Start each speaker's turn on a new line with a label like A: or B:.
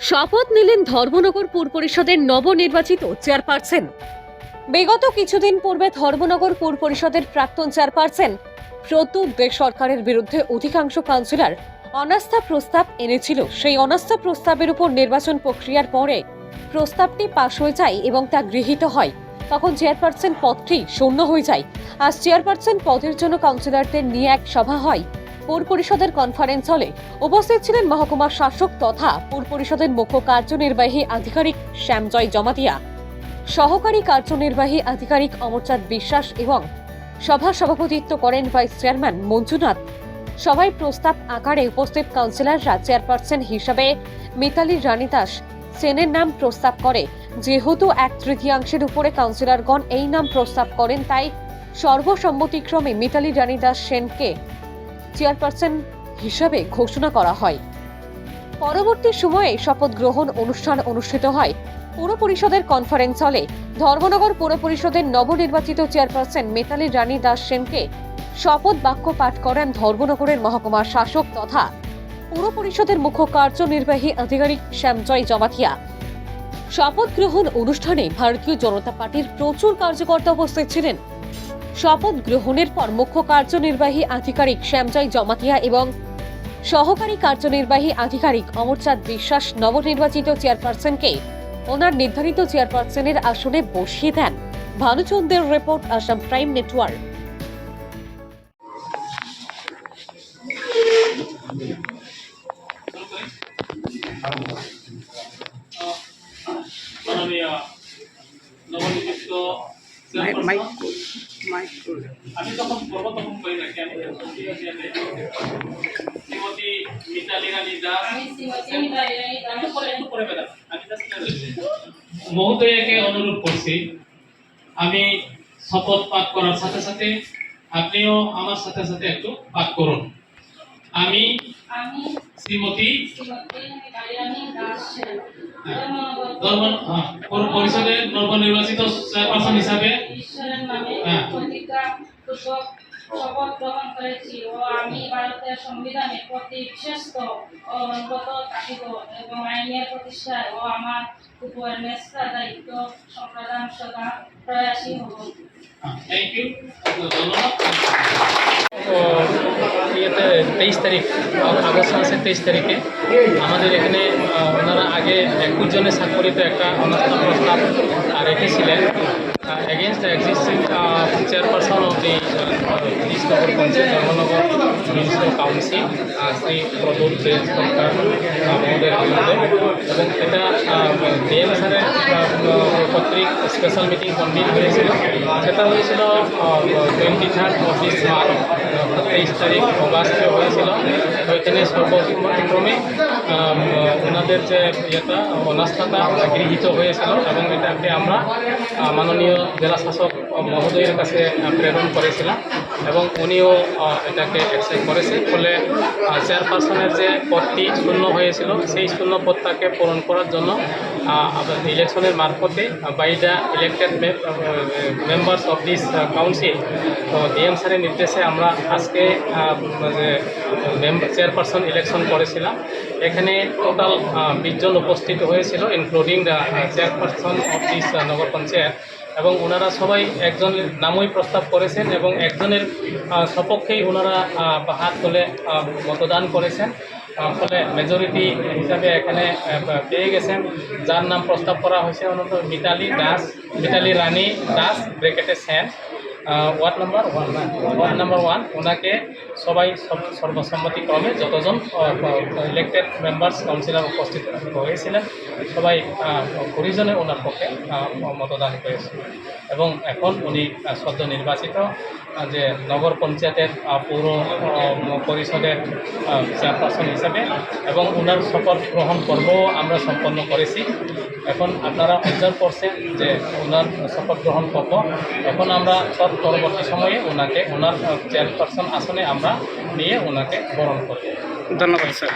A: শপথ নিলেন ধর্মনগর পুর পরিষদের নবনির্বাচিত চেয়ারপারসন। বিগত কিছুদিন পূর্বে ধর্মনগর পুর পরিষদের প্রাক্তন চেয়ারপারসন প্রতুল দে সরকারের বিরুদ্ধে অধিকাংশ কাউন্সিলর অনাস্থা প্রস্তাব এনেছিল। সেই অনাস্থা প্রস্তাবের উপর নির্বাচন প্রক্রিয়ার পরে প্রস্তাবটি পাশ হয়ে যায় এবং তা গৃহীত হয়। তখন চেয়ারপারসন পদটি শূন্য হয়ে যায়। আজ চেয়ারপারসন পদের জন্য কাউন্সিলরদের নিয়ে এক সভা হয় পুর পরিষদের কনফারেন্স হলে। উপস্থিত ছিলেন মহকুমা শাসক তথা পুর পরিষদের মুখ্য কার্যনির্বাহী আধিকারিক শ্যামজয় জমাতিয়া, সহকারী কার্যনির্বাহী আধিকারিক অমরচাঁদ বিশ্বাস এবং সভা সভাপতিত্ব করেন ভাইস চেয়ারম্যান মঞ্জুনাথ। সভায় প্রস্তাব আকারে উপস্থিত কাউন্সিলররা চেয়ারপারসন হিসাবে মিতালি রানী দাস সেনের নাম প্রস্তাব করে। যেহেতু 1/3 উপরে কাউন্সিলরগণ এই নাম প্রস্তাব করেন, তাই সর্বসম্মতিক্রমে মিতালি রানী দাস সেনকে চেয়ারপারসন হিসাবে ঘোষণা করা হয়। পরবর্তী সময়ে শপথ গ্রহণ অনুষ্ঠান অনুষ্ঠিত হয় পুর পরিষদের কনফারেন্স হলে। ধর্মনগর পুর পরিষদের নবনির্বাচিত চেয়ারপারসন মিতালি রানী দাস সেনকে শপথ বাক্য পাঠ করেন ধর্মনগরের মহকুমা শাসক তথা পুর পরিষদের মুখ্য কার্যনির্বাহী আধিকারিক শ্যামজয় জমাতিয়া। শপথ গ্রহণ অনুষ্ঠানে ভারতীয় জনতা পার্টির প্রচুর কার্যকর্তা উপস্থিত ছিলেন। শপথ গ্রহণের পর মুখ্য কার্যনির্বাহী আধিকারিক শ্যামজয় জমাতিয়া এবং সহকারী কার্যনির্বাহী আধিকারিক অমরচাঁদ বিশ্বাস নবনির্বাচিত চেয়ারপারসনকে ওনার নির্ধারিত চেয়ারপারসনের আসনে বসিয়ে দেন। ভানুচন্দ্রের রিপোর্ট, আসাম প্রাইম নেটওয়ার্ক।
B: নবনিযুক্ত আমি তখন তখন করি না কেন শ্রীমতী মিতালি রানী দাস মহোদয়কে অনুরোধ করছি, আমি শপথ পাঠ করার সাথে সাথে আপনিও আমার সাথে সাথে একটু পাঠ করুন। আমি শ্রীমতী পুর পরিষদের নবনির্বাচিত চেয়ারপারসন হিসাবে
C: শপথ গ্রহণ করেছি ও আমি ভারতের সংবিধানের প্রতি বিশ্বস্ত ও অনুগত থাকিব এবং আইনের প্রতিষ্ঠায় ও আমার উপর ন্যস্ত দায়িত্ব সম্পাদন সদা প্রয়াসী হব।
B: থ্যাংক ইউ, ধন্যবাদ। ইয়েতে 23 তারিখ আগস্ট মাসের 23 তারিখে আমাদের এখানে ওনারা আগে 21 জনের স্বাক্ষরিত একটা অনাস্থা প্রস্তাব রেখেছিলেন against the existing chairperson of the East Nagor Panchayat Dharmanagar municipal council Shri Pratul Dey Sarkar মহোদয়ের বিরুদ্ধে, এবং এটা ডিএম স্যারের কর্তৃক স্পেশাল মিটিং কনভিন হয়েছিল। সেটা হয়েছিল 23 অফ দিস মান্থ, 23 তারিখ অগাস্টে হয়েছিল। তো এখানে সর্বসম্মতিক্রমে ওনাদের যে ইয়েটা অনাস্থাটা গৃহীত হয়েছিল এবং এটাকে আমরা মাননীয় জেলা শাসক মহোদয়ের কাছে প্রেরণ করেছিলাম এবং উনিও এটাকে অ্যাকসেপ্ট করেছে। ফলে চেয়ারপারসনের যে পদটি শূন্য হয়েছিল সেই শূন্য পদটাকে পূরণ করার জন্য ইলেকশনের মারফতে by the elected members of this council, তো ডিএম স্যারের নির্দেশে আমরা আজকে চেয়ারপারসন ইলেকশন করেছিলাম। এখানে টোটাল 20 জন উপস্থিত হয়েছিল, including the chairperson of this nagar panchayat, এবং ওনারা সবাই একজনের নামই প্রস্তাব করেছেন এবং একজনের সপক্ষেই ওনারা হাত তুলে মতদান করেছেন। ফলে মেজরিটি হিসাবে এখানে পেয়ে গেছেন। যার নাম প্রস্তাব করা হয়েছে মিতালি রানী দাস ব্রেকেটে সেন, ওয়ার্ড নাম্বার 1, ওনাকে সবাই সর্বসম্মতিক্রমে যতজন ইলেক্টেড মেম্বার্স কাউন্সিলর উপস্থিত হয়েছিলেন সবাই 20 জনে ওনার পক্ষে মতদান করেছিল। এবং এখন উনি সদ্য নির্বাচিত যে নগর পঞ্চায়েতের পৌর পরিষদের চেয়ারপারসন হিসাবে, এবং ওনার শপথ গ্রহণ পর্বও আমরা সম্পন্ন করেছি। এখন আপনারা অবজার্ভ করছেন যে ওনার শপথ গ্রহণ পর্ব। এখন আমরা পরবর্তী সময়ে ওনাকে ওনার চেয়ারপারসন আসনে আমরা নিয়ে ওনাকে বরণ করব।
D: ধন্যবাদ স্যার।